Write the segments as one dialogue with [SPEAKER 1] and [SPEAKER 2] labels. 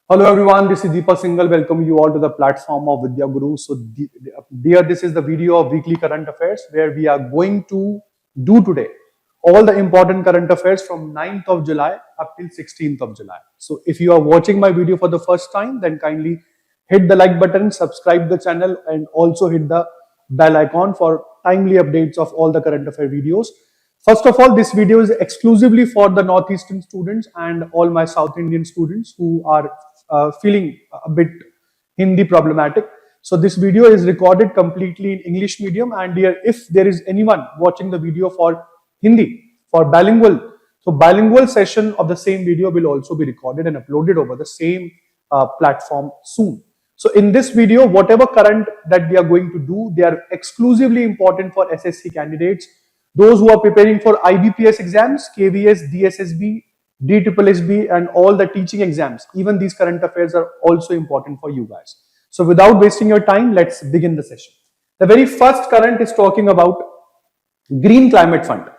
[SPEAKER 1] Hello everyone, this is Deepak Singhal. Welcome you all to the platform of Vidya Guru. So, dear, this is the video of weekly current affairs where we are going to do today all the important current affairs from 9th of July up till 16th of July. So, if you are watching my video for the first time, then kindly hit the like button, subscribe the channel, and also hit the bell icon for timely updates of all the current affair videos. First of all, this video is exclusively for the Northeastern students and all my South Indian students who are feeling a bit Hindi problematic. So this video is recorded completely in English medium, and if there is anyone watching the video for Hindi, for bilingual, so bilingual session of the same video will also be recorded and uploaded over the same platform soon. So in this video, whatever current that we are going to do, they are exclusively important for SSC candidates, those who are preparing for IBPS exams, KVS, DSSB, DSSB, and all the teaching exams. Even these current affairs are also important for you guys. So without wasting your time, let's begin the session. The very first current is talking about Green Climate Fund.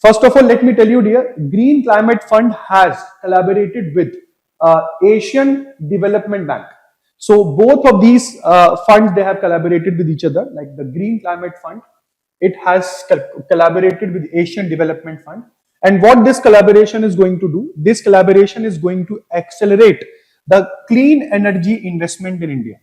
[SPEAKER 1] First of all, let me tell you, dear, Green Climate Fund has collaborated with Asian Development Bank. So both of these funds, they have collaborated with each other. Like the Green Climate Fund, it has collaborated with Asian Development Fund. And what this collaboration is going to do, this collaboration is going to accelerate the clean energy investment in India.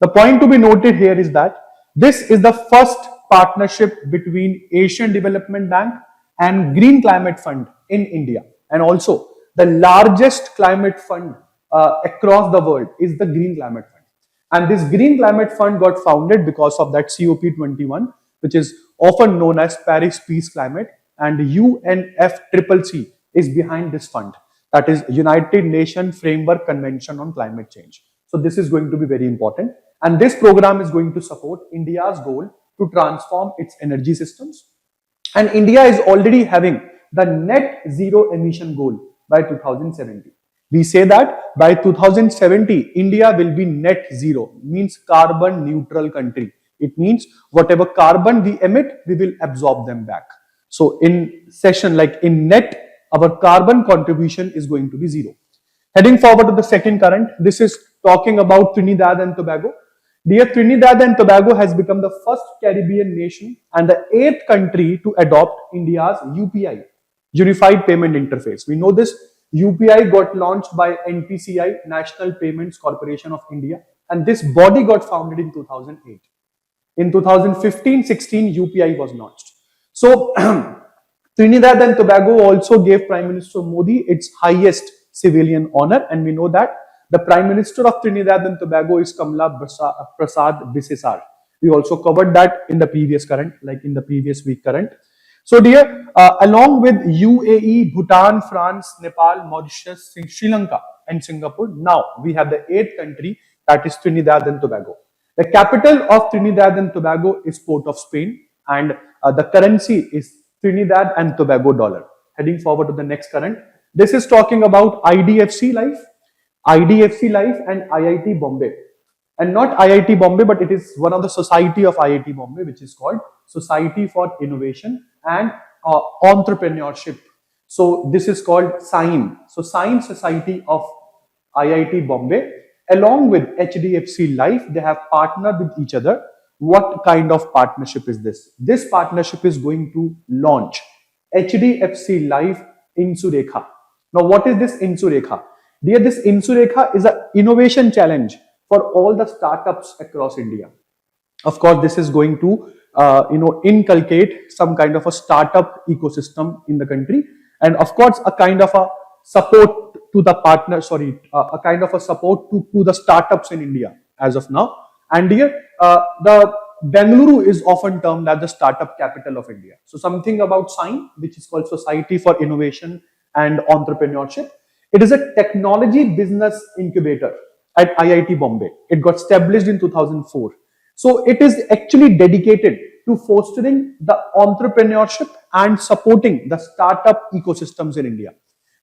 [SPEAKER 1] The point to be noted here is that this is the first partnership between Asian Development Bank and Green Climate Fund in India. And also the largest climate fund across the world is the Green Climate Fund. And this Green Climate Fund got founded because of that COP21, which is often known as Paris Peace Climate, and UNFCCC is behind this fund. That is United Nations Framework Convention on Climate Change. So this is going to be very important. And this program is going to support India's goal to transform its energy systems. And India is already having the net zero emission goal by 2070. We say that by 2070, India will be net zero, means carbon neutral country. It means whatever carbon we emit, we will absorb them back. So in session, like in net, our carbon contribution is going to be zero. Heading forward to the second current, this is talking about Trinidad and Tobago. Dear, Trinidad and Tobago has become the first Caribbean nation and the 8th country to adopt India's UPI, Unified Payment Interface. We know this UPI got launched by NPCI, National Payments Corporation of India, and this body got founded in 2008. In 2015-16, UPI was launched. So Trinidad and Tobago also gave Prime Minister Modi its highest civilian honor, and we know that the Prime Minister of Trinidad and Tobago is Kamala Prasad Bisesar. We also covered that in the previous current, like in the previous week current. So dear, along with UAE, Bhutan, France, Nepal, Mauritius, Sri Lanka and Singapore, now we have the 8th country, that is Trinidad and Tobago. The capital of Trinidad and Tobago is Port of Spain, and the currency is Trinidad and Tobago dollar. Heading forward to the next current. This is talking about IDFC Life and IIT Bombay. And not IIT Bombay, but it is one of the society of IIT Bombay, which is called Society for Innovation and Entrepreneurship. So this is called SINE. So SINE Society of IIT Bombay, along with HDFC Life, they have partnered with each other. What kind of partnership is this? This partnership is going to launch HDFC Life Insurekha. Now, what is this Insurekha? Dear, this Insurekha is an innovation challenge for all the startups across India. Of course, this is going to inculcate some kind of a startup ecosystem in the country, and of course a kind of a support to the a kind of a support to the startups in India as of now. And here the Bengaluru is often termed as the startup capital of India. So something about SINE, which is called Society for Innovation and Entrepreneurship. It is a technology business incubator at IIT Bombay. It got established in 2004. So it is actually dedicated to fostering the entrepreneurship and supporting the startup ecosystems in India.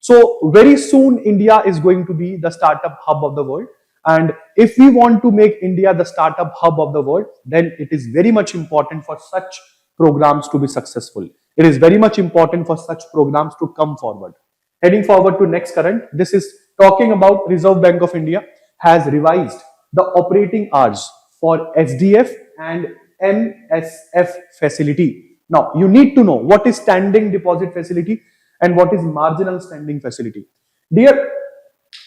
[SPEAKER 1] So very soon India is going to be the startup hub of the world. And if we want to make India the startup hub of the world, then it is very much important for such programs to be successful. It is very much important for such programs to come forward. Heading forward to next current, this is talking about Reserve Bank of India. has revised the operating hours for SDF and MSF facility. Now, you need to know what is standing deposit facility and what is marginal standing facility. Dear,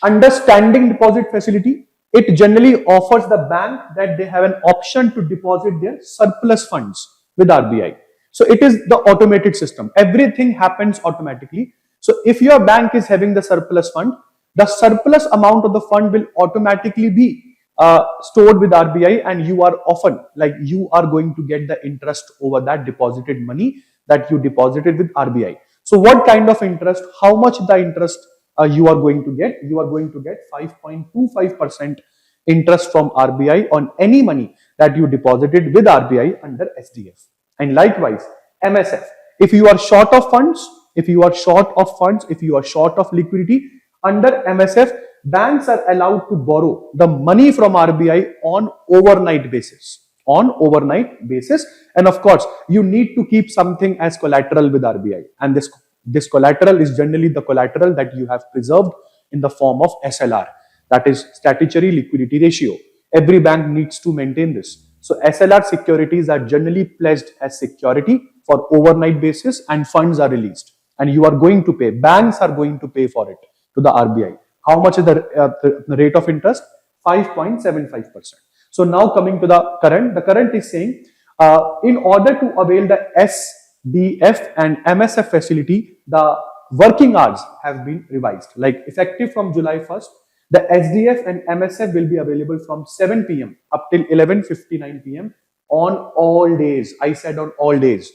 [SPEAKER 1] under standing deposit facility, it generally offers the bank that they have an option to deposit their surplus funds with RBI. So it is the automated system. Everything happens automatically. So if your bank is having the surplus fund, the surplus amount of the fund will automatically be stored with RBI, and you are often like you are going to get the interest over that deposited money that you deposited with RBI. So what kind of interest, how much the interest you are going to get? You are going to get 5.25% interest from RBI on any money that you deposited with RBI under SDF. And likewise, MSF. If you are short of funds, if you are short of liquidity, under MSF, banks are allowed to borrow the money from RBI on overnight basis. And of course, you need to keep something as collateral with RBI. And this collateral is generally the collateral that you have preserved in the form of SLR, that is statutory liquidity ratio. Every bank needs to maintain this. So SLR securities are generally pledged as security for overnight basis, and funds are released. And you are going to pay, banks are going to pay for it to the RBI. How much is the rate of interest? 5.75%. So now coming to the current is saying, in order to avail the SDF and MSF facility, the working hours have been revised. Like effective from July 1st, the SDF and MSF will be available from 7 p.m. up till 11:59 p.m. on all days. I said on all days.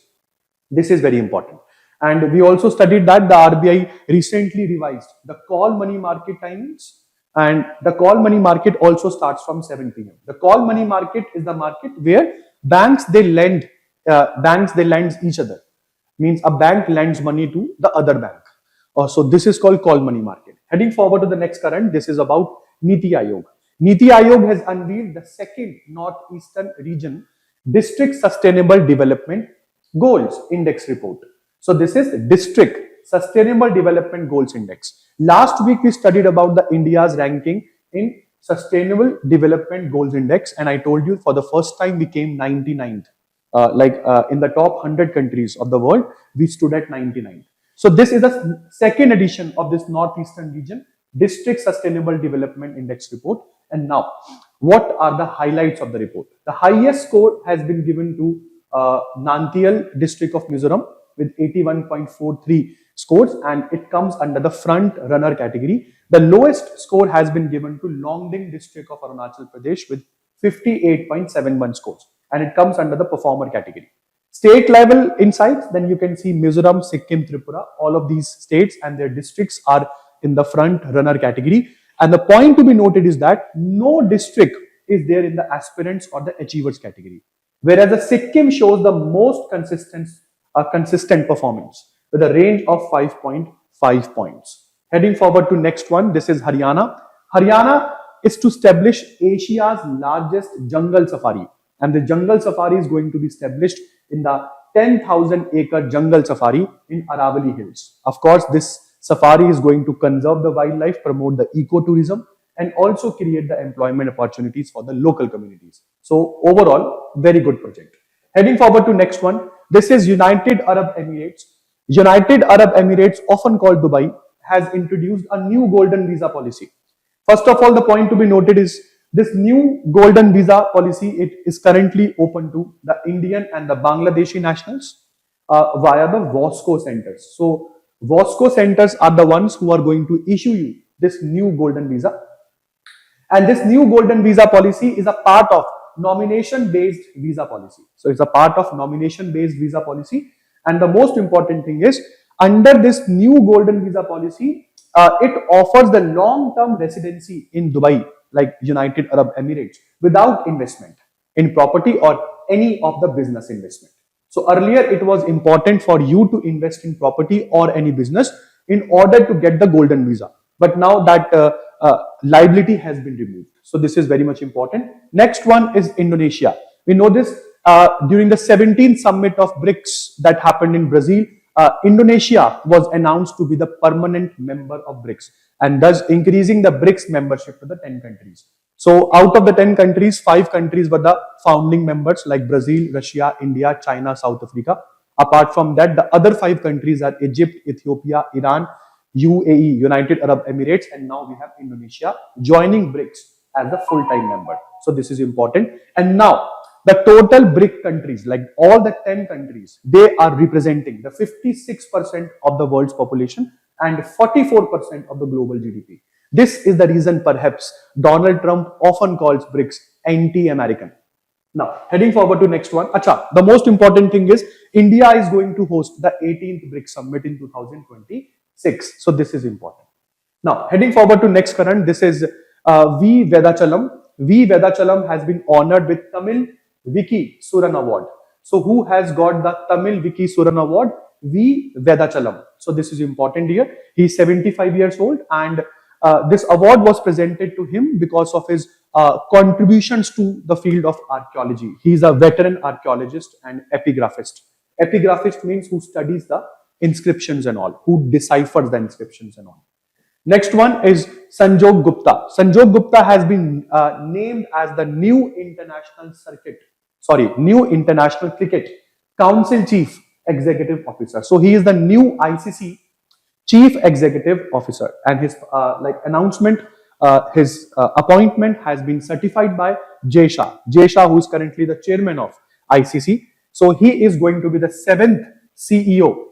[SPEAKER 1] This is very important. And we also studied that the RBI recently revised the call money market timings, and the call money market also starts from 7 p.m. The call money market is the market where banks they lend each other. Means a bank lends money to the other bank. So this is called call money market. Heading forward to the next current, this is about Niti Aayog. Niti Aayog has unveiled the second Northeastern Region District Sustainable Development Goals Index report. So this is District Sustainable Development Goals Index. Last week we studied about the India's ranking in Sustainable Development Goals Index, and I told you for the first time we came 99th. In the top 100 countries of the world, we stood at 99th. So this is the second edition of this Northeastern Region District Sustainable Development Index report. And now, what are the highlights of the report? The highest score has been given to Nantial district of Mizoram with 81.43 scores, and it comes under the front runner category. The lowest score has been given to Longding district of Arunachal Pradesh with 58.71 scores, and it comes under the performer category. State level insights, then you can see Mizoram, Sikkim, Tripura, all of these states and their districts are in the front runner category. And the point to be noted is that no district is there in the aspirants or the achievers category. Whereas the Sikkim shows the most consistent performance with a range of 5.5 points. Heading forward to next one, this is Haryana. Haryana is to establish Asia's largest jungle safari, and the jungle safari is going to be established in the 10,000-acre jungle safari in Aravalli Hills. Of course, this safari is going to conserve the wildlife, promote the ecotourism, and also create the employment opportunities for the local communities. So overall, very good project. Heading forward to next one, this is United Arab Emirates. United Arab Emirates, often called Dubai, has introduced a new golden visa policy. First of all, the point to be noted is this new golden visa policy, it is currently open to the Indian and the Bangladeshi nationals via the VOSCO centers. So VOSCO centers are the ones who are going to issue you this new golden visa. And this new golden visa policy is a part of nomination-based visa policy. So it's a part of nomination-based visa policy. And the most important thing is, under this new golden visa policy, it offers the long-term residency in Dubai, like United Arab Emirates, without investment in property or any of the business investment. So earlier it was important for you to invest in property or any business in order to get the golden visa. But now that liability has been removed. So this is very much important. Next one is Indonesia. We know this during the 17th summit of BRICS that happened in Brazil. Indonesia was announced to be the permanent member of BRICS. and thus increasing the BRICS membership to the 10 countries. So out of the 10 countries, 5 countries were the founding members like Brazil, Russia, India, China, South Africa. Apart from that, the other 5 countries are Egypt, Ethiopia, Iran, UAE, United Arab Emirates, and now we have Indonesia joining BRICS as a full-time member. So this is important. And now the total BRIC countries, like all the 10 countries, they are representing the 56% of the world's population and 44% of the global GDP. This is the reason perhaps Donald Trump often calls BRICS anti-American. Now, heading forward to next one. Acha, the most important thing is India is going to host the 18th BRICS Summit in 2026. So this is important. Now, heading forward to next current, this is V. Vedachalam. V. Vedachalam has been honored with Tamil Wiki Suran Award. So who has got the Tamil Wiki Suran Award? V. Vedachalam. So this is important here. He is 75 years old, and this award was presented to him because of his contributions to the field of archaeology. He is a veteran archaeologist and epigraphist. Epigraphist means who studies the inscriptions and all, who deciphers the inscriptions and all. Next one is Sanjog Gupta. Sanjog Gupta has been named as the new International Cricket Council Chief Executive Officer. So he is the new ICC Chief Executive Officer, and his announcement, his appointment has been certified by Jay Shah. Jay Shah, who is currently the chairman of ICC. So he is going to be the 7th CEO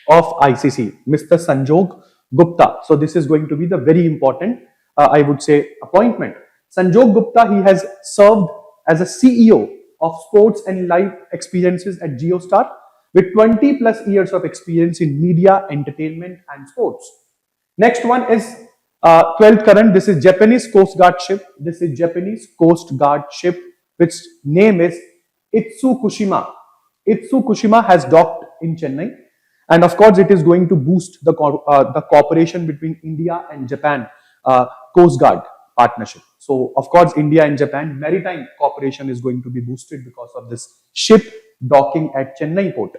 [SPEAKER 1] of ICC, Mr. Sanjog Gupta. So this is going to be the very important, I would say, appointment. Sanjog Gupta, he has served as a CEO of sports and life experiences at JioStar with 20 plus years of experience in media, entertainment and sports. Next one is 12th current. This is Japanese Coast Guard ship. This is Japanese Coast Guard ship, which name is Itsukushima. Itsukushima has docked in Chennai. And of course, it is going to boost the cooperation between India and Japan Coast Guard partnership. So, of course, India and Japan maritime cooperation is going to be boosted because of this ship docking at Chennai port.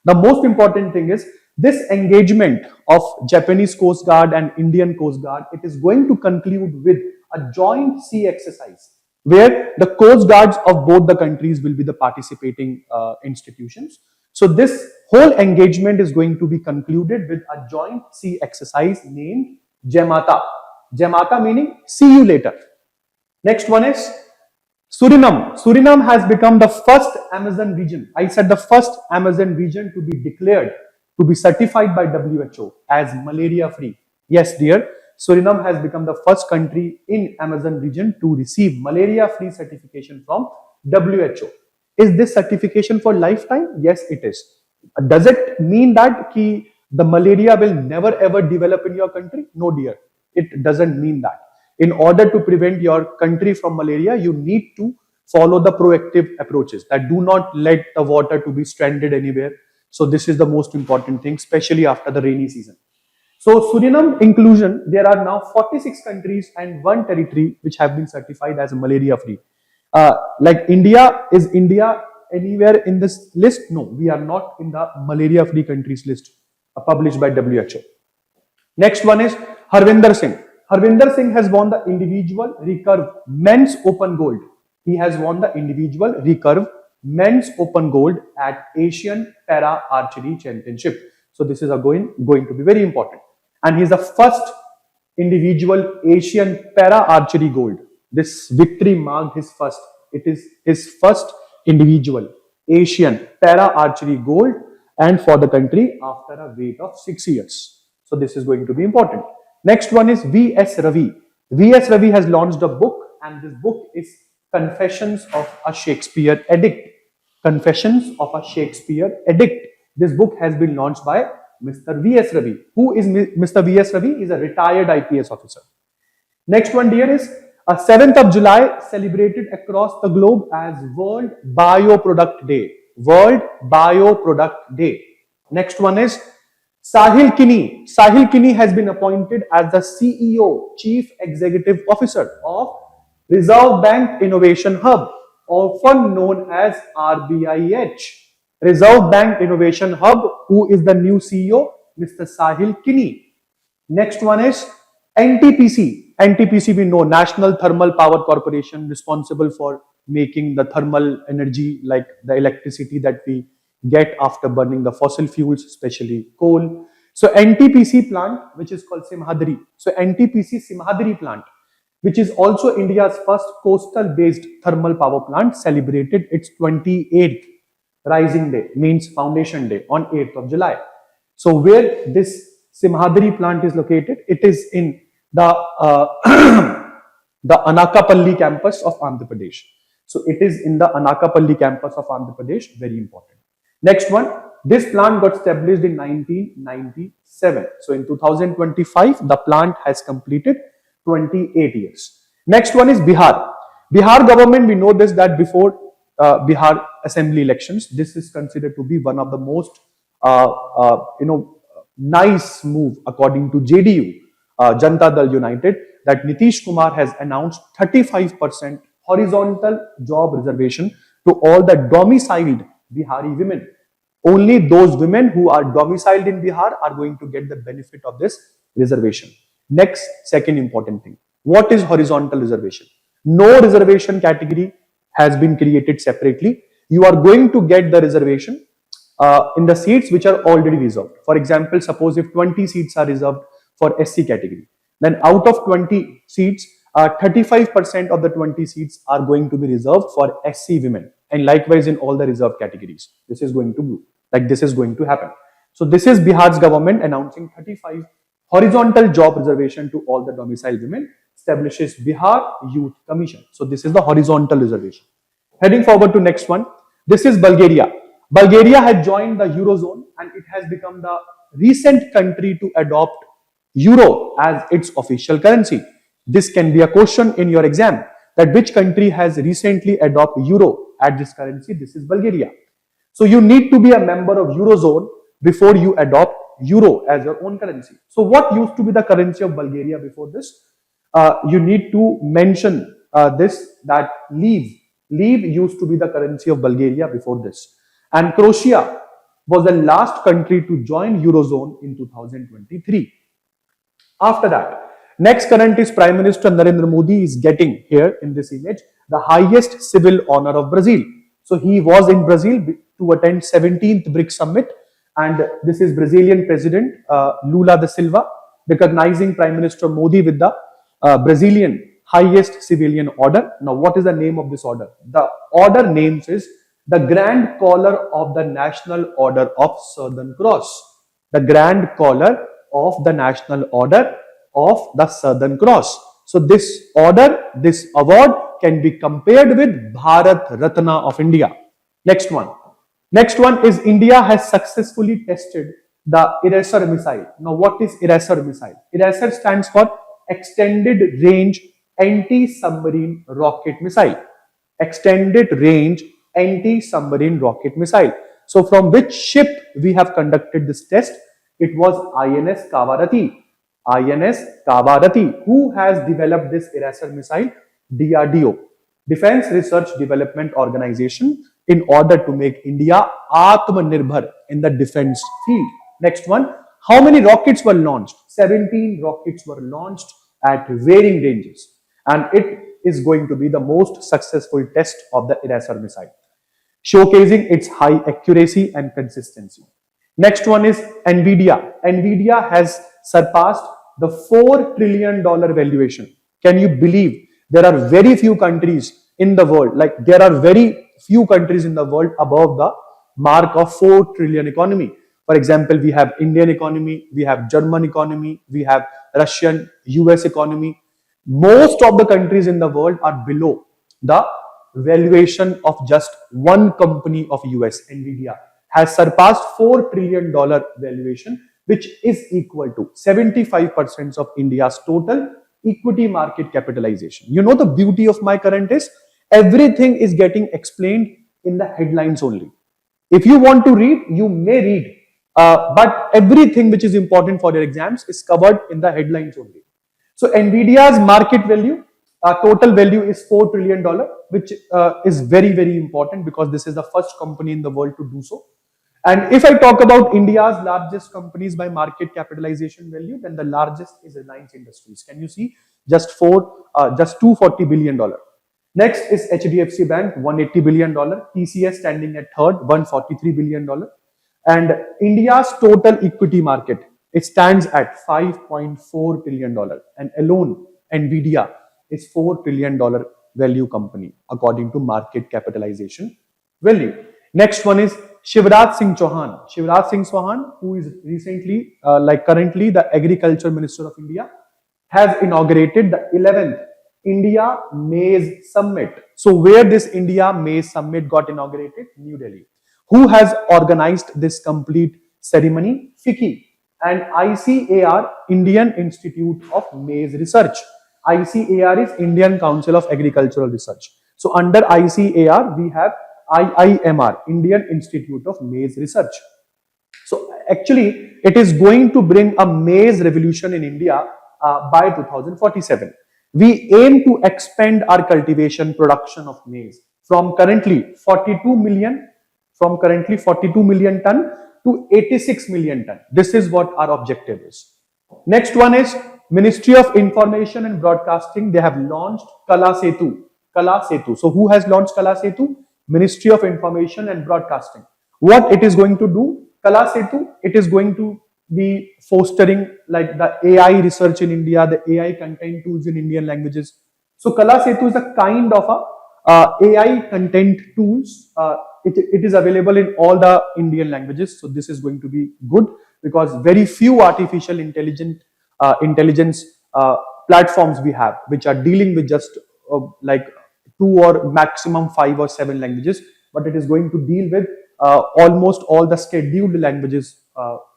[SPEAKER 1] The most important thing is this engagement of Japanese Coast Guard and Indian Coast Guard, it is going to conclude with a joint sea exercise where the Coast Guards of both the countries will be the participating institutions. So this whole engagement is going to be concluded with a joint sea exercise named Jemata. Jemata meaning see you later. Next one is Suriname. Suriname has become the first Amazon region. I said the first Amazon region to be declared, to be certified by WHO as malaria free. Yes, dear. Suriname has become the first country in Amazon region to receive malaria free certification from WHO. Is this certification for lifetime? Yes, it is. Does it mean that the malaria will never ever develop in your country? No, dear. It doesn't mean that. In order to prevent your country from malaria, you need to follow the proactive approaches that do not let the water to be stranded anywhere. So this is the most important thing, especially after the rainy season. So Suriname inclusion, there are now 46 countries and 1 territory which have been certified as malaria free. Like India, is India anywhere in this list? No, we are not in the malaria free countries list published by WHO. Next one is Harvinder Singh. Harvinder Singh has won the individual recurve men's open gold. He has won the individual recurve men's open gold at Asian Para Archery Championship. So this is going to be very important. And he is the first individual Asian Para Archery gold. This victory marked his first. It is his first individual Asian Para Archery gold, and for the country after a wait of 6 years. So this is going to be important. Next one is V.S. Ravi. V.S. Ravi has launched a book, and this book is Confessions of a Shakespeare Addict. Confessions of a Shakespeare Addict. This book has been launched by Mr. V.S. Ravi. Who is Mr. V.S. Ravi? He is a retired IPS officer. Next one, dear, is 7th of July celebrated across the globe as World Bioproduct Day. World Bioproduct Day. Next one is Sahil Kini. Sahil Kini has been appointed as the CEO, Chief Executive Officer of Reserve Bank Innovation Hub, often known as RBIH. Reserve Bank Innovation Hub. Who is the new CEO? Mr. Sahil Kini. Next one is NTPC we know, National Thermal Power Corporation, responsible for making the thermal energy, like the electricity that we get after burning the fossil fuels, especially coal. So NTPC plant, which is called Simhadri. So NTPC Simhadri plant, which is also India's first coastal based thermal power plant, celebrated its 28th rising day, means foundation day, on 8th of July. So where this Simhadri plant is located, it is in the the Anakapalli campus of Andhra Pradesh. So it is in the Anakapalli campus of Andhra Pradesh, very important. Next one, this plant got established in 1997. So in 2025, the plant has completed 28 years. Next one is Bihar. Bihar government, we know this, that before Bihar assembly elections, this is considered to be one of the most nice move according to JDU, Janata Dal United, that Nitish Kumar has announced 35% horizontal job reservation to all the domiciled Bihari women. Only those women who are domiciled in Bihar are going to get the benefit of this reservation. Next, second important thing. What is horizontal reservation? No reservation category has been created separately. You are going to get the reservation in the seats which are already reserved. For example, suppose if 20 seats are reserved for SC category, then out of 20 seats, 35% of the 20 seats are going to be reserved for SC women, and likewise in all the reserved categories. This is going to happen. So this is Bihar's government announcing 35 horizontal job reservation to all the domiciled women, establishes Bihar Youth Commission. So this is the horizontal reservation. Heading forward to next one. This is Bulgaria. Bulgaria had joined the Eurozone and it has become the recent country to adopt Euro as its official currency. This can be a question in your exam, that which country has recently adopted Euro as this currency. This is Bulgaria. So you need to be a member of Eurozone before you adopt Euro as your own currency. So what used to be the currency of Bulgaria before this? You need to mention that leave used to be the currency of Bulgaria before this. And Croatia was the last country to join Eurozone in 2023. After that, next current is Prime Minister Narendra Modi is getting here in this image the highest civil honor of Brazil. So he was in Brazil to attend 17th BRICS Summit, and this is Brazilian President Lula da Silva recognizing Prime Minister Modi with the Brazilian highest civilian order. Now, what is the name of this order? The order names is the Grand Collar of the National Order of Southern Cross. The Grand Collar of the National Order of the Southern Cross. So this order, this award can be compared with Bharat Ratna of India. Next one. Next one is India has successfully tested the Eraser missile. Now, what is Eraser missile? Eraser stands for Extended Range Anti-Submarine Rocket Missile. Extended Range Anti-Submarine Rocket Missile. So from which ship we have conducted this test? It was INS Kavarati. INS Kavarati. Who has developed this Eraser missile? DRDO, Defense Research Development Organization, in order to make India Atmanirbhar in the defense field. Next one. How many rockets were launched? 17 rockets were launched at varying ranges, and it is going to be the most successful test of the Eraser missile, showcasing its high accuracy and consistency. Next one is Nvidia. Nvidia has surpassed the $4 trillion valuation. Can you believe there are very few countries in the world, like there are very few countries in the world above the mark of 4 trillion economy. For example, we have Indian economy, we have German economy, we have Russian, US economy. Most of the countries in the world are below the valuation of just one company of US. Nvidia has surpassed $4 trillion valuation, which is equal to 75% of India's total equity market capitalization. You know, the beauty of my current is everything is getting explained in the headlines only. If you want to read, you may read, but everything which is important for your exams is covered in the headlines only. So Nvidia's market value, total value is $4 trillion, which is very, very important because this is the first company in the world to do so. And if I talk about India's largest companies by market capitalization value, then the largest is Reliance Industries. Can you see? Just $240 billion. Next is HDFC Bank, $180 billion. TCS standing at third, $143 billion. And India's total equity market, it stands at $5.4 trillion. And alone, Nvidia is $4 trillion value company according to market capitalization value. Next one is Shivraj Singh Chauhan. Shivraj Singh Chauhan, who is recently, currently the Agriculture Minister of India, has inaugurated the 11th India Maize Summit. So where this India Maize Summit got inaugurated? New Delhi. Who has organized this complete ceremony? FICCI and ICAR, Indian Institute of Maize Research. ICAR is Indian Council of Agricultural Research. So under ICAR, we have IIMR, Indian Institute of Maize Research. So actually, it is going to bring a maize revolution in India by 2047. We aim to expand our cultivation production of maize from currently 42 million ton to 86 million ton. This is what our objective is. Next one is Ministry of Information and Broadcasting. They have launched Kala Setu. Kala Setu. So who has launched Kala Setu? Ministry of Information and Broadcasting. What it is going to do? Kala Setu, it is going to be fostering like the AI research in India, the AI content tools in Indian languages. So Kala Setu is a kind of a AI content tools. It is available in all the Indian languages. So this is going to be good because very few artificial intelligence platforms we have, which are dealing with just like 2 or maximum 5 or 7 languages, but it is going to deal with almost all the scheduled languages,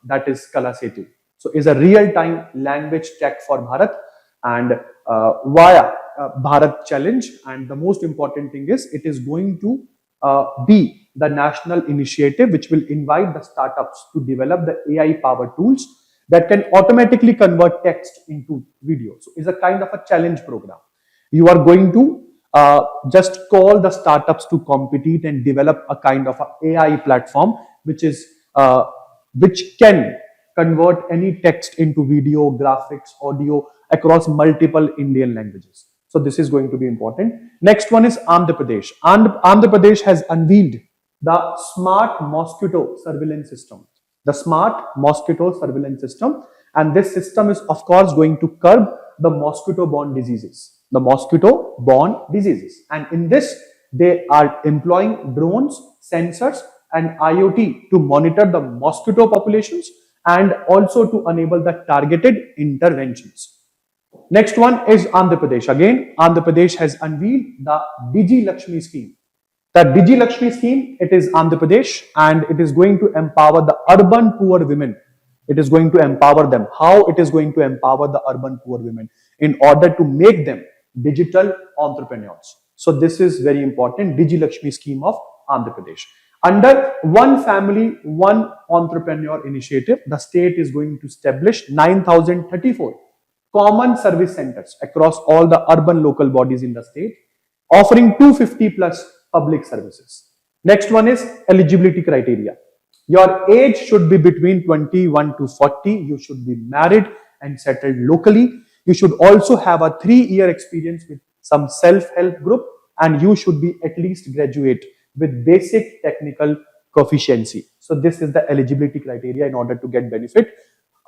[SPEAKER 1] that is Kala Setu. So is a real-time language tech for Bharat and via Bharat Challenge. And the most important thing is it is going to be the national initiative which will invite the startups to develop the AI-powered tools that can automatically convert text into video. So it's a kind of a challenge program. You are going to just call the startups to compete and develop a kind of a AI platform which can convert any text into video, graphics, audio across multiple Indian languages. So this is going to be important. Next one is Andhra Pradesh. Andhra Pradesh has unveiled the smart mosquito surveillance system. The smart mosquito surveillance system, and this system is of course going to curb the mosquito-borne diseases. The mosquito-borne diseases, and in this they are employing drones, sensors, and IoT to monitor the mosquito populations and also to enable the targeted interventions. Next one is Andhra Pradesh. Again, Andhra Pradesh has unveiled the Digi Lakshmi scheme. The Digi Lakshmi scheme, it is Andhra Pradesh and it is going to empower the urban poor women. It is going to empower them. How it is going to empower the urban poor women? In order to make them digital entrepreneurs. So this is very important. Digi Lakshmi scheme of Andhra Pradesh. Under One Family, One Entrepreneur initiative, the state is going to establish 9,034 common service centers across all the urban local bodies in the state, offering 250 plus public services. Next one is eligibility criteria. Your age should be between 21 to 40. You should be married and settled locally. You should also have a 3-year experience with some self-help group, and you should be at least graduate with basic technical proficiency. So this is the eligibility criteria in order to get benefit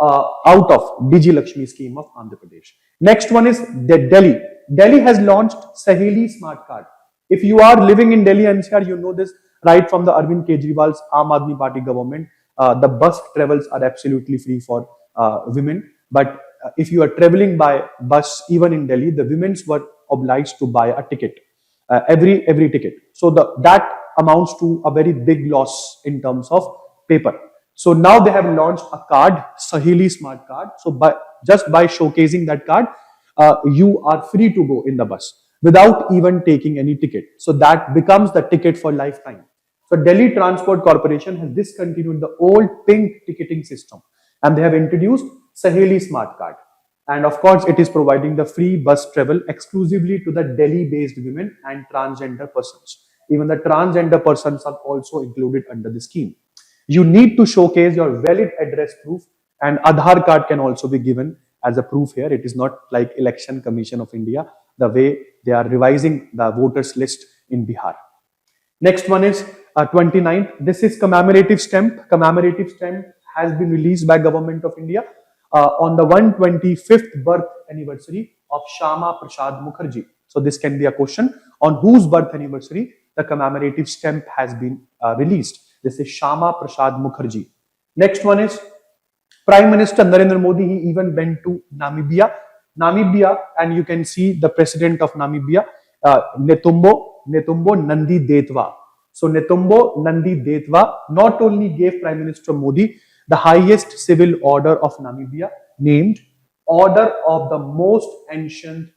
[SPEAKER 1] out of Digi Lakshmi scheme of Andhra Pradesh. Next one is Delhi. Delhi has launched Saheli Smart Card. If you are living in Delhi NCR, you know this right from the Arvind Kejriwal's Aam Aadmi Party government. The bus travels are absolutely free for women. But if you are traveling by bus, even in Delhi, the women were obliged to buy a ticket, every ticket. So that amounts to a very big loss in terms of paper. So now they have launched a card, Saheli Smart Card. So just by showcasing that card, you are free to go in the bus without even taking any ticket. So that becomes the ticket for lifetime. So Delhi Transport Corporation has discontinued the old pink ticketing system and they have introduced Saheli Smart Card. And of course, it is providing the free bus travel exclusively to the Delhi-based women and transgender persons. Even the transgender persons are also included under the scheme. You need to showcase your valid address proof, and Aadhaar card can also be given as a proof here. It is not like Election Commission of India, the way they are revising the voters list in Bihar. Next one is 29th. This is commemorative stamp. Commemorative stamp has been released by Government of India on the 125th birth anniversary of Shama Prasad Mukherjee. So this can be a question on whose birth anniversary the commemorative stamp has been released. This is Shama Prasad Mukherjee. Next one is Prime Minister Narendra Modi. He even went to Namibia, and you can see the president of Namibia, Netumbo Nandi Daitwa. So Netumbo Nandi Daitwa not only gave Prime Minister Modi the highest civil order of Namibia, named Order of the Most Ancient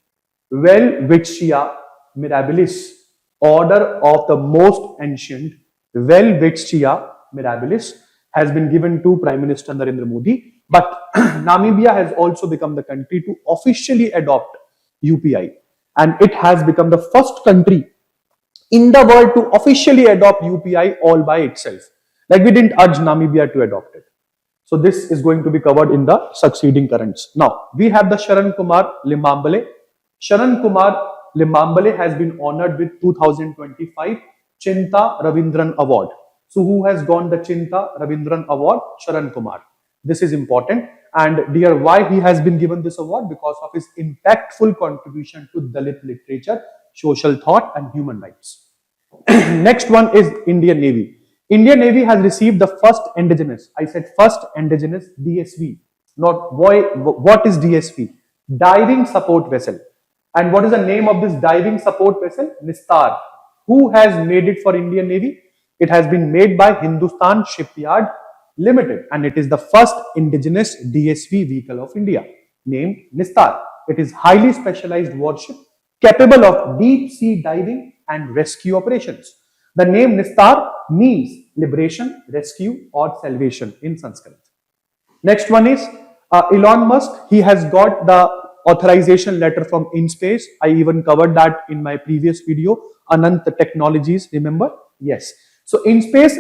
[SPEAKER 1] Welwitschia Mirabilis. Order of the Most Ancient Welwitschia Mirabilis has been given to Prime Minister Narendra Modi. But Namibia has also become the country to officially adopt UPI, and it has become the first country in the world to officially adopt UPI all by itself. Like, we didn't urge Namibia to adopt it. So this is going to be covered in the succeeding currents. Now, we have the Sharan Kumar Limbambale. Sharan Kumar Limbambale has been honored with 2025 Chinta Ravindran Award. So who has got the Chinta Ravindran Award? Sharan Kumar. This is important. And dear, why he has been given this award? Because of his impactful contribution to Dalit literature, social thought, and human rights. Next one is Indian Navy. Indian Navy has received the first indigenous, I said first indigenous, DSV. Not why, what is DSV? Diving support vessel. And what is the name of this diving support vessel? Nistar. Who has made it for Indian Navy? It has been made by Hindustan Shipyard Limited, and it is the first indigenous DSV vehicle of India, named Nistar. It is highly specialized warship capable of deep sea diving and rescue operations. The name Nistar means liberation, rescue, or salvation in Sanskrit. Next one is Elon Musk. He has got the authorization letter from InSpace. I even covered that in my previous video, Anant Technologies, remember? Yes. So InSpace,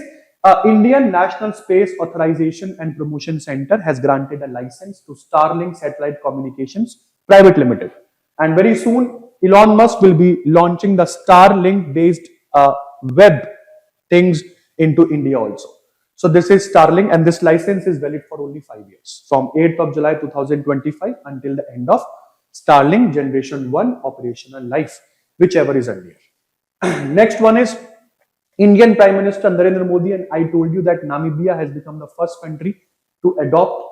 [SPEAKER 1] Indian National Space Authorization and Promotion Center, has granted a license to Starlink Satellite Communications Private Limited. And very soon, Elon Musk will be launching the Starlink-based web things into India also. So this is Starlink, and this license is valid for only 5 years, from 8th of July 2025 until the end of Starlink Generation 1 operational life, whichever is earlier. Next one is Indian Prime Minister Narendra Modi, and I told you that Namibia has become the first country to adopt,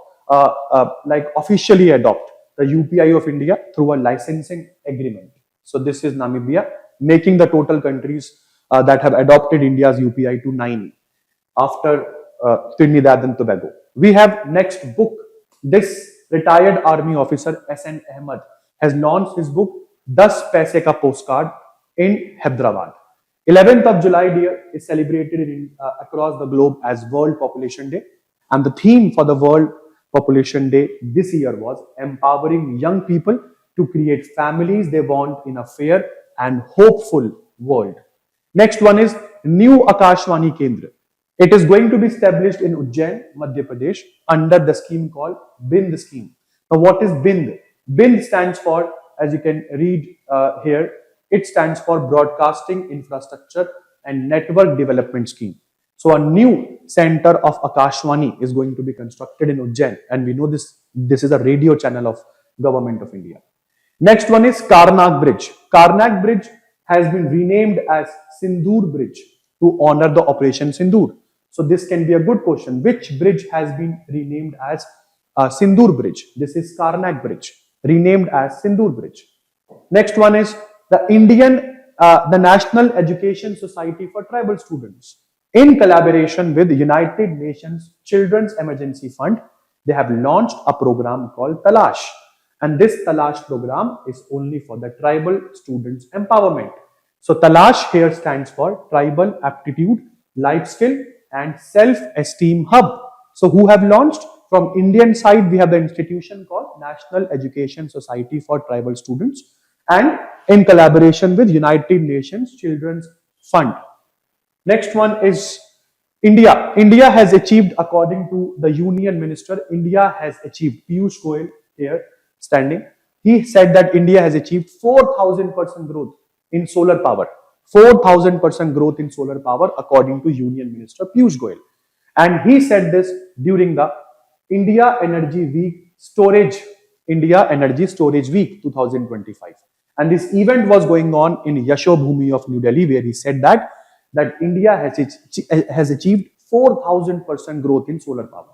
[SPEAKER 1] like officially adopt the UPI of India through a licensing agreement. So this is Namibia, making the total countries that have adopted India's UPI to 9 after Trinidad and Tobago. We have next book. This retired army officer S.N. Ahmed has launched his book 10 Paise Ka Postcard in Hyderabad. 11th of July, dear, is celebrated across the globe as World Population Day, and the theme for the World Population Day this year was empowering young people to create families they want in a fair and hopeful world. Next one is New Akashvani Kendra. It is going to be established in Ujjain, Madhya Pradesh, under the scheme called BIND scheme. Now, what is BIND? BIND stands for, as you can read here, it stands for Broadcasting Infrastructure and Network Development Scheme. So a new center of Akashvani is going to be constructed in Ujjain, and we know this is a radio channel of Government of India. Next one is Karnak Bridge. Karnak Bridge has been renamed as Sindoor Bridge to honor the Operation Sindoor. So this can be a good question. Which bridge has been renamed as Sindoor Bridge? This is Karnak Bridge, renamed as Sindoor Bridge. Next one is the National Education Society for Tribal Students. In collaboration with the United Nations Children's Emergency Fund, they have launched a program called Talash. And this Talash program is only for the tribal students' empowerment. So Talash here stands for Tribal Aptitude, Life Skill, and Self-Esteem Hub. So who have launched? From Indian side, we have the institution called National Education Society for Tribal Students, and in collaboration with United Nations Children's Fund. Next one is India has achieved, according to the Union Minister, India has achieved, Piyush Goyal here standing, he said that India has achieved 4,000% growth in solar power. 4,000% growth in solar power, according to Union Minister Piyush Goyal. And he said this during the India Energy Week Storage, India Energy Storage Week 2025. And this event was going on in Yashobhumi of New Delhi, where he said that India has achieved 4,000% growth in solar power.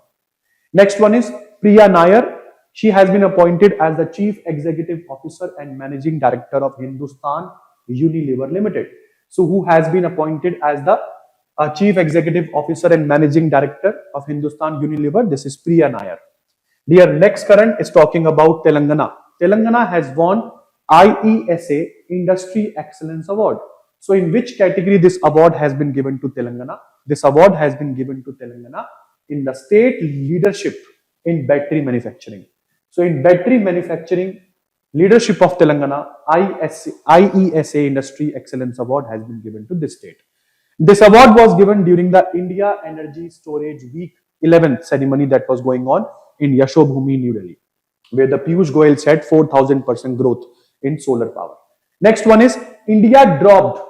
[SPEAKER 1] Next one is Priya Nair. She has been appointed as the Chief Executive Officer and Managing Director of Hindustan Unilever Limited. So, who has been appointed as the Chief Executive Officer and Managing Director of Hindustan Unilever? This is Priya Nair. Dear, next current is talking about Telangana. Telangana has won IESA Industry Excellence Award. So, in which category this award has been given to Telangana? This award has been given to Telangana in the state leadership in battery manufacturing. So, in battery manufacturing, leadership of Telangana, IESA Industry Excellence Award has been given to this state. This award was given during the India Energy Storage Week 11th ceremony that was going on in Yashobhumi, New Delhi, where the Piyush Goyal said 4,000% growth in solar power. Next one is India dropped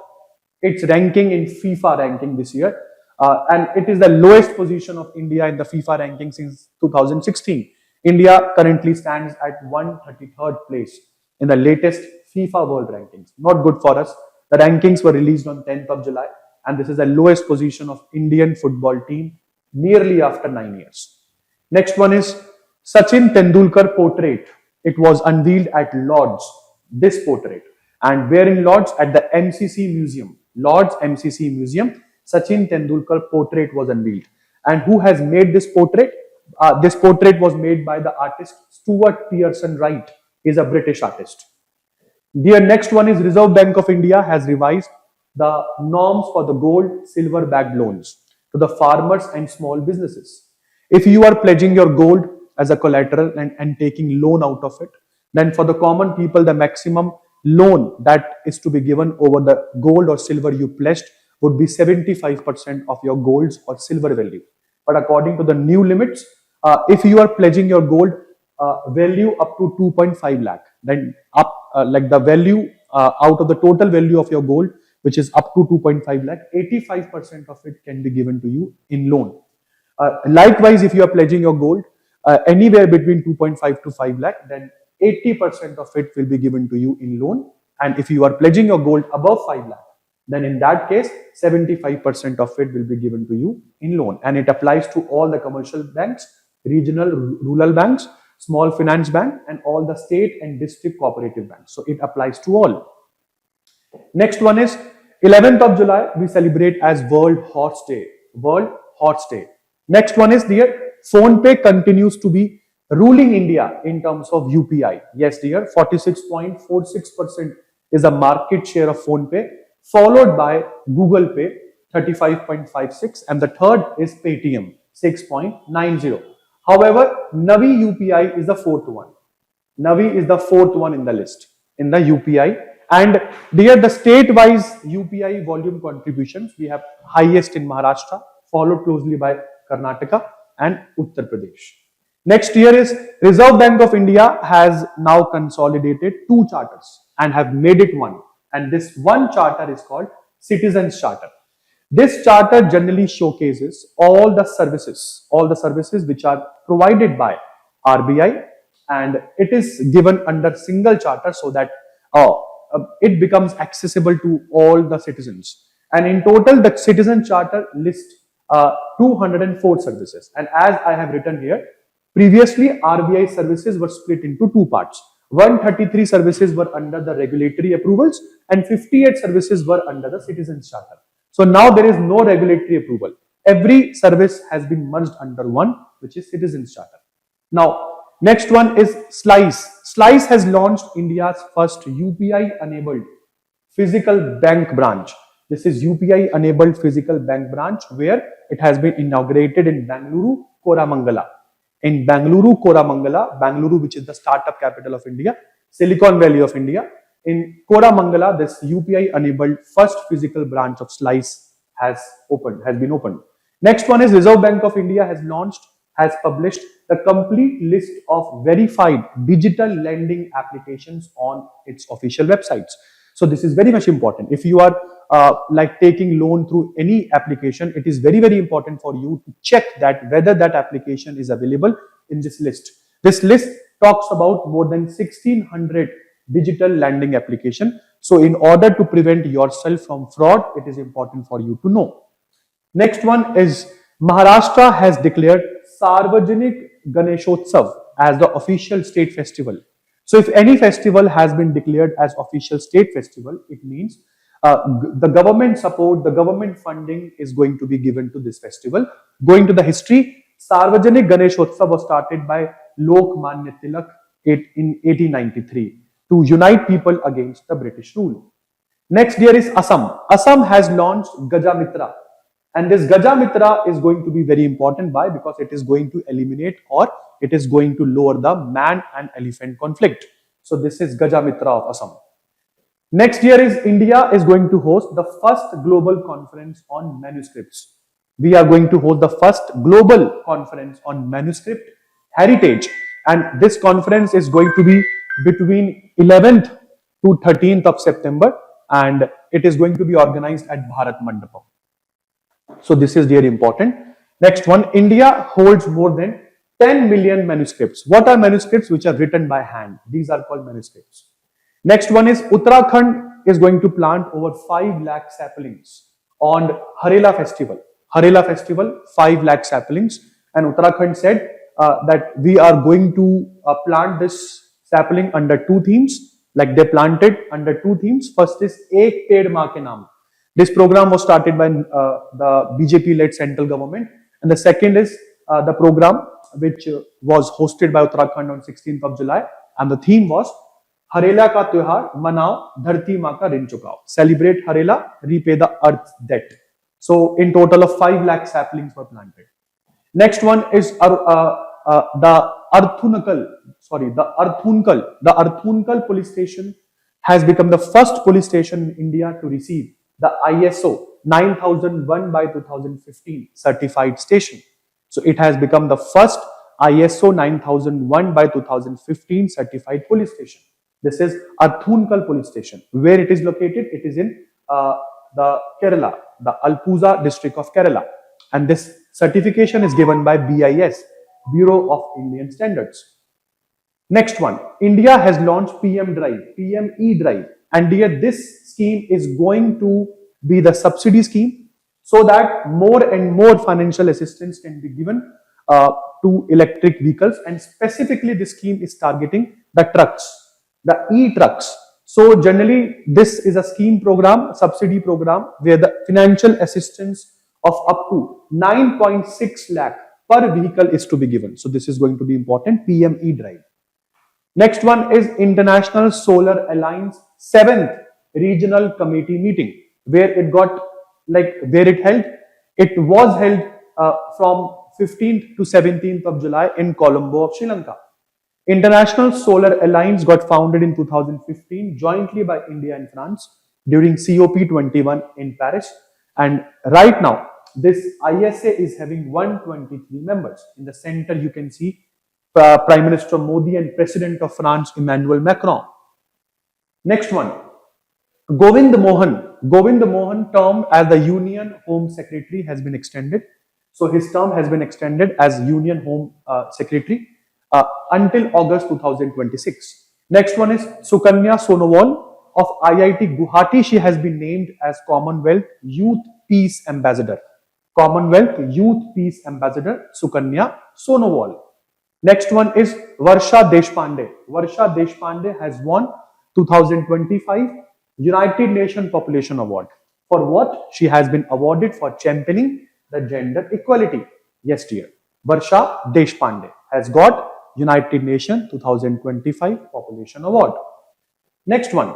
[SPEAKER 1] its ranking in FIFA ranking this year, and it is the lowest position of India in the FIFA ranking since 2016. India currently stands at 133rd place in the latest FIFA World Rankings. Not good for us. The rankings were released on 10th of July, and this is the lowest position of Indian football team nearly after 9 years. Next one is Sachin Tendulkar portrait. It was unveiled at Lord's, this portrait. And where in Lord's? At the MCC Museum. Lord's MCC Museum, Sachin Tendulkar portrait was unveiled. And who has made this portrait? This portrait was made by the artist Stuart Pearson Wright. He is a British artist. The next one is Reserve Bank of India has revised the norms for the gold, silver backed loans to the farmers and small businesses. If you are pledging your gold as a collateral and taking loan out of it, then for the common people, the maximum loan that is to be given over the gold or silver you pledged would be 75% of your gold's or silver value. But according to the new limits, if you are pledging your gold value up to 2.5 lakh, then up like the value out of the total value of your gold, which is up to 2.5 lakh, 85% of it can be given to you in loan. Likewise, if you are pledging your gold anywhere between 2.5 to 5 lakh, then 80% of it will be given to you in loan. And if you are pledging your gold above 5 lakh, then in that case, 75% of it will be given to you in loan. And it applies to all the commercial banks, regional, rural banks, small finance bank, and all the state and district cooperative banks. So it applies to all. Next one is 11th of July, we celebrate as World Horse Day. World Horse Day. Next one is, dear, PhonePe continues to be ruling India in terms of UPI. Yes, dear, 46.46% is the market share of PhonePe, followed by Google Pay, 35.56%, and the third is Paytm, 6.90%. However, Navi UPI is the fourth one. Navi is the fourth one in the list, in the UPI. And dear, the state-wise UPI volume contributions, we have highest in Maharashtra, followed closely by Karnataka and Uttar Pradesh. Next year is Reserve Bank of India has now consolidated two charters and have made it one. And this one charter is called Citizens Charter. This charter generally showcases all the services which are provided by RBI, and it is given under single charter so that it becomes accessible to all the citizens. And in total, the Citizen Charter lists 204 services. And as I have written here, previously RBI services were split into two parts. 133 services were under the regulatory approvals and 58 services were under the Citizens Charter. So now there is no regulatory approval. Every service has been merged under one, which is Citizens Charter. Now, next one is Slice. Slice has launched India's first UPI-enabled physical bank branch. This is UPI-enabled physical bank branch where it has been inaugurated in Bengaluru, Koramangala. In Bengaluru, Koramangala, Bengaluru, which is the startup capital of India, Silicon Valley of India. In Koramangala, this UPI-enabled first physical branch of Slice has been opened. Next one is Reserve Bank of India has published the complete list of verified digital lending applications on its official websites. So this is very much important. If you are like taking loan through any application, it is very, very important for you to check that whether that application is available in this list. This list talks about more than 1600 digital lending application. So in order to prevent yourself from fraud, it is important for you to know. Next one is Maharashtra has declared Sarvajanik Ganeshotsav as the official state festival. So if any festival has been declared as official state festival, it means the government support, the government funding is going to be given to this festival. Going to the history, Sarvajanik Ganeshotsav was started by Lokmanya Tilak in 1893 to unite people against the British rule. Next year is Assam. Assam has launched Gajamitra. And this Gajamitra is going to be very important. Why? Because it is going to eliminate or it is going to lower the man and elephant conflict. So this is Gajamitra of Assam. Next year is India is going to host the first global conference on manuscripts. We are going to hold the first global conference on manuscript heritage. And this conference is going to be between 11th to 13th of September. And it is going to be organized at Bharat Mandapam. So this is very important. Next one, India holds more than 10 million manuscripts. What are manuscripts? Which are written by hand. These are called manuscripts. Next one is Uttarakhand is going to plant over 5 lakh saplings on Harela festival. Harela festival, 5 lakh saplings. And Uttarakhand said that we are going to plant this sapling under 2 themes. Like they planted under 2 themes. First is Ek Ped Maa Ke Naam. This program was started by the BJP-led central government. And the second is the program which was hosted by Uttarakhand on 16th of July. And the theme was Harela ka Tyauhar Manao Dharti Maa ka Rin Chukao. Celebrate Harela, repay the earth's debt. So in total of 5 lakh saplings were planted. Next one is the Arthunkal police station has become the first police station in India to receive the ISO 9001 by 2015 certified station. So it has become the first ISO 9001 by 2015 certified police station. This is Arthunkal police station. Where it is located? It is in the Kerala, the Alpuza district of Kerala. And this certification is given by BIS, Bureau of Indian Standards. Next one, India has launched PM Drive, PME Drive. And this scheme is going to be the subsidy scheme so that more and more financial assistance can be given to electric vehicles. And specifically, this scheme is targeting the trucks, the e-trucks. So generally, this is a scheme program, subsidy program, where the financial assistance of up to 9.6 lakh per vehicle is to be given. So this is going to be important, PME Drive. Next one is International Solar Alliance 7th Regional Committee meeting, where it was held from 15th to 17th of July in Colombo of Sri Lanka. International Solar Alliance got founded in 2015 jointly by India and France during COP21 in Paris. And right now, this ISA is having 123 members. In the center, you can see Prime Minister Modi and President of France, Emmanuel Macron. Next one, Govind Mohan term as the Union Home Secretary has been extended. So his term has been extended as Union Home Secretary until August 2026. Next one is Sukanya Sonowal of IIT Guwahati. She has been named as Commonwealth Youth Peace Ambassador. Commonwealth Youth Peace Ambassador Sukanya Sonowal. Next one is Varsha Deshpande. Varsha Deshpande has won 2025 United Nations Population Award. For what? She has been awarded for championing the gender equality. Yes, dear. Varsha Deshpande has got United Nations 2025 Population Award. Next one,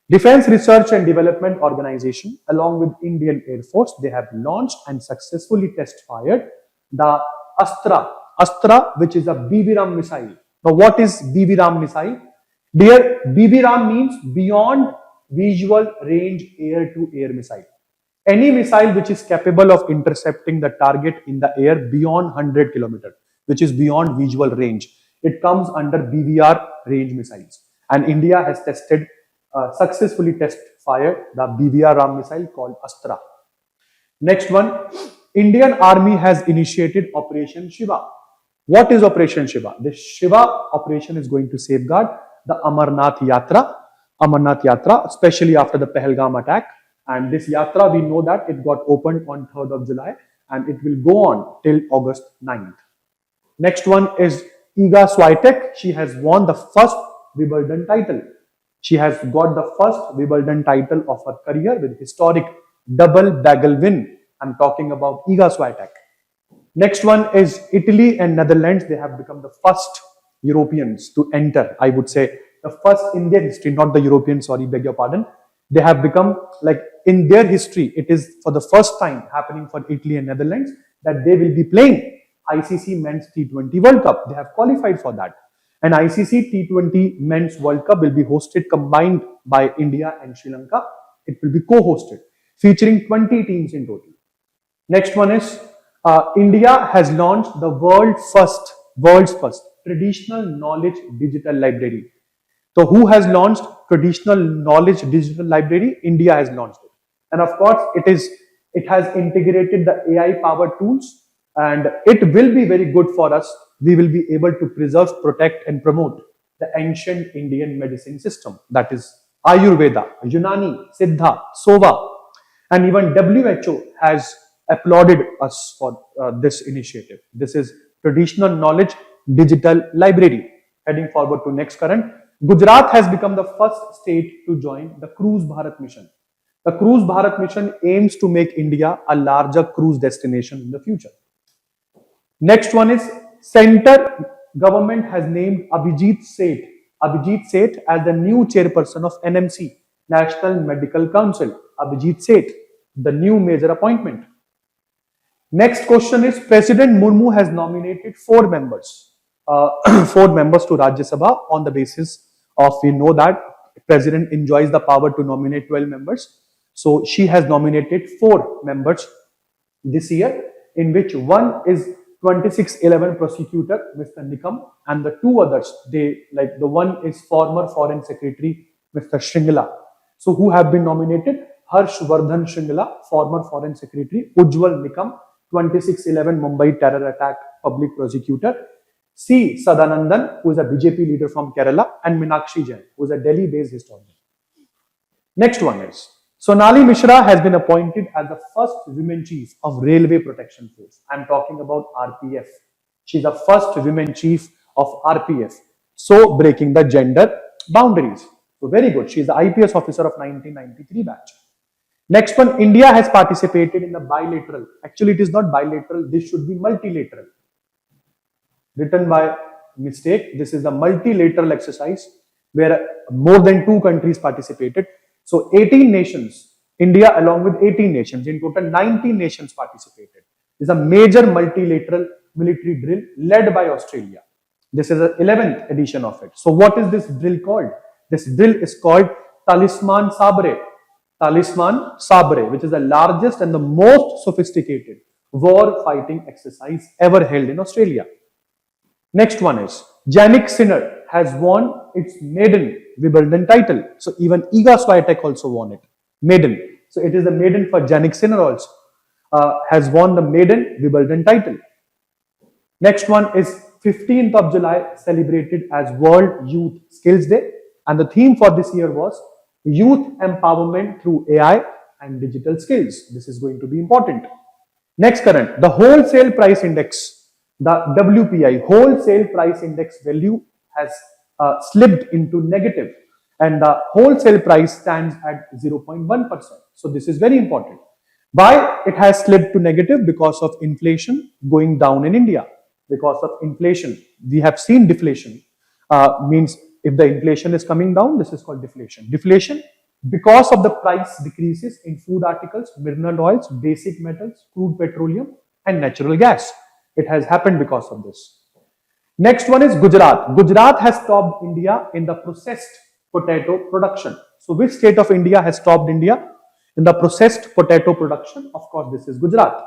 [SPEAKER 1] Defense Research and Development Organization along with Indian Air Force, they have launched and successfully test fired the Astra, which is a BB-Ram missile. Now, what is BB-Ram missile? Dear, BB-Ram means Beyond Visual Range Air-to-Air Missile. Any missile which is capable of intercepting the target in the air beyond 100 kilometer, which is beyond visual range, it comes under BVR range missiles. And India has tested, successfully test fired the BVR Ram missile called Astra. Next one, Indian Army has initiated Operation Shiva. What is Operation Shiva? The Shiva operation is going to safeguard the Amarnath Yatra, especially after the Pahalgam attack. And this Yatra, we know that it got opened on 3rd of July and it will go on till August 9th. Next one is Iga Swiatek. She has won the first Wimbledon title. She has got the first Wimbledon title of her career with historic double bagel win. I'm talking about Iga Swiatek. Next one is Italy and Netherlands. They have become the first Europeans to enter. I would say the first in their history, not the Europeans, sorry, beg your pardon. They have become, like, in their history, it is for the first time happening for Italy and Netherlands that they will be playing ICC Men's T20 World Cup. They have qualified for that. And ICC T20 Men's World Cup will be hosted combined by India and Sri Lanka. It will be co-hosted, featuring 20 teams in total. Next one is India has launched the world's first traditional knowledge digital library. So who has launched traditional knowledge digital library? India has launched it. And of course, it has integrated the AI powered tools, and it will be very good for us. We will be able to preserve, protect and promote the ancient Indian medicine system, that is Ayurveda, Unani, Siddha, Sova, and even WHO has applauded us for this initiative. This is traditional knowledge digital library. Heading forward to next current, Gujarat has become the first state to join the Cruise Bharat mission. The Cruise Bharat mission aims to make India a larger cruise destination in the future. Next one is center government has named Abhijit Seth as the new chairperson of NMC, National Medical Council. Abhijit Seth, the new major appointment. Next question is President Murmu has nominated 4 members, 4 members to Rajya Sabha on the basis of, we know that President enjoys the power to nominate 12 members. So she has nominated 4 members this year, in which one is 2611 prosecutor, Mr. Nikam, and the 2 others, the one is former Foreign Secretary, Mr. Shringla. So who have been nominated? Harshvardhan Shringla, former Foreign Secretary, Ujjwal Nikam, 2611 Mumbai terror attack public prosecutor, C. Sadanandan, who is a BJP leader from Kerala, and Meenakshi Jain, who is a Delhi-based historian. Next one is Sonali Mishra has been appointed as the first women chief of Railway Protection Force. I am talking about RPF. She is the first women chief of RPF. So breaking the gender boundaries. So very good. She is the IPS officer of 1993 batch. Next one, India has participated in the bilateral. Actually, it is not bilateral. This should be multilateral. Written by mistake. This is a multilateral exercise where more than 2 countries participated. So 18 nations, India along with 18 nations, in total 19 nations participated. This is a major multilateral military drill led by Australia. This is the 11th edition of it. So what is this drill called? This drill is called Talisman Sabre. Talisman Sabre, which is the largest and the most sophisticated war fighting exercise ever held in Australia. Next one is Jannik Sinner has won its maiden Wimbledon title. So even Iga Swiatek also won it. Maiden. So it is the maiden for Jannik Sinner also. Has won the maiden Wimbledon title. Next one is 15th of July celebrated as World Youth Skills Day. And the theme for this year was Youth Empowerment through AI and Digital Skills. This is going to be important. Next current, the wholesale price index, the WPI, wholesale price index value has slipped into negative, and the wholesale price stands at 0.1%. So this is very important. Why it has slipped to negative? Because of inflation going down in India. Because of inflation, we have seen deflation. Means if the inflation is coming down, this is called deflation. Deflation because of the price decreases in food articles, mineral oils, basic metals, crude petroleum, and natural gas. It has happened because of this. Next one is Gujarat. Gujarat has topped India in the processed potato production. So which state of India has topped India? In the processed potato production, of course, this is Gujarat.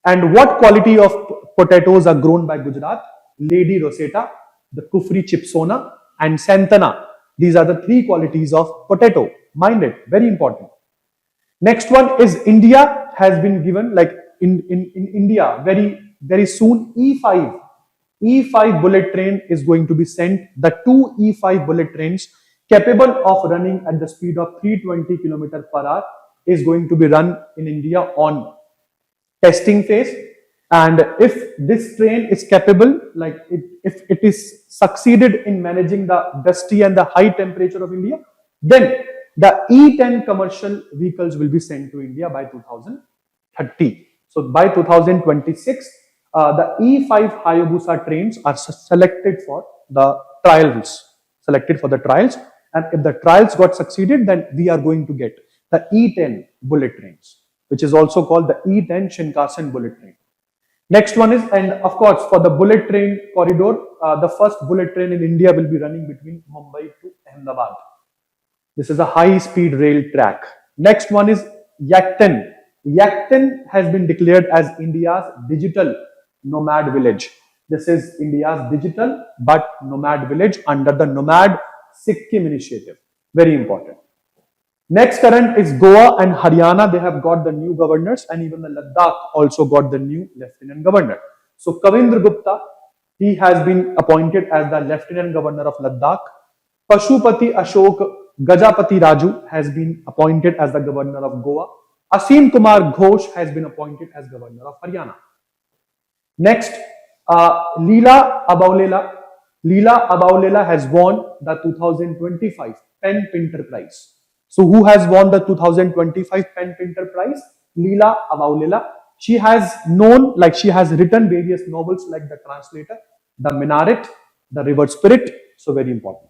[SPEAKER 1] And what quality of potatoes are grown by Gujarat? Lady Rosetta, the Kufri Chipsona, and Santana. These are the three qualities of potato. Mind it, very important. Next one is India has been given, like in India, very soon, E5. E5 bullet train is going to be sent. The two E5 bullet trains capable of running at the speed of 320 km per hour is going to be run in India on testing phase. And if this train is capable, like if it is succeeded in managing the dusty and the high temperature of India, then the E10 commercial vehicles will be sent to India by 2030. So by 2026, the E5 Hayabusa trains are selected for the trials. And if the trials got succeeded, then we are going to get the E10 bullet trains, which is also called the E10 Shinkansen bullet train. Next one is, and of course, for the bullet train corridor, the first bullet train in India will be running between Mumbai to Ahmedabad. This is a high-speed rail track. Next one is Yaktan. Yaktan has been declared as India's digital nomad village. This is India's digital but nomad village under the Nomad Sikkim initiative. Very important. Next current is Goa and Haryana. They have got the new governors, and even the Ladakh also got the new lieutenant governor. So Kavindra Gupta, he has been appointed as the lieutenant governor of Ladakh. Pashupati Ashok Gajapati Raju has been appointed as the governor of Goa. Asim Kumar Ghosh has been appointed as governor of Haryana. Next, Leela Abaulela. Leela Abaulela has won the 2025 Pen Pinter Prize. So who has won the 2025 Pen Pinter Prize? Leela Abaulela. She has written various novels like The Translator, The Minaret, The River Spirit. So very important.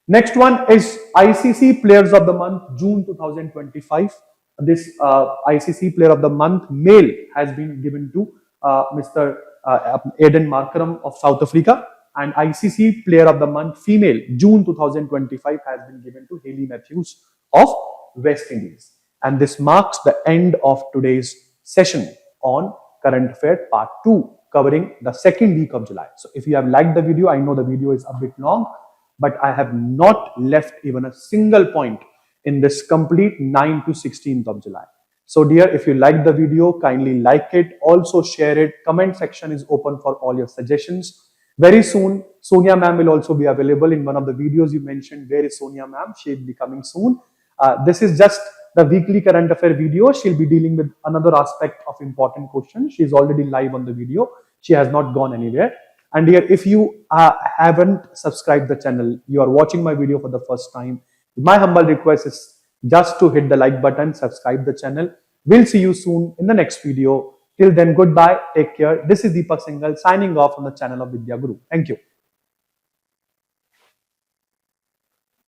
[SPEAKER 1] Next one is ICC Players of the Month, June 2025. This ICC Player of the Month male has been given to Mr. Aiden Markram of South Africa, and ICC Player of the Month female, June 2025, has been given to Hayley Matthews of West Indies. And this marks the end of today's session on Current Affair Part 2, covering the second week of July. So if you have liked the video, I know the video is a bit long, but I have not left even a single point in this complete 9 to 16th of July. So dear, if you like the video, kindly like it, also share it. Comment section is open for all your suggestions. Very soon, Sonia ma'am will also be available in one of the videos you mentioned. Where is Sonia ma'am? She will be coming soon. This is just the weekly current affair video. She'll be dealing with another aspect of important questions. She's already live on the video. She has not gone anywhere. And dear, if you haven't subscribed the channel, you are watching my video for the first time, my humble request is just to hit the like button, subscribe the channel. We'll see you soon in the next video. Till then, goodbye, take care. This is Deepak Singhal signing off from the channel of Vidya Guru. Thank you.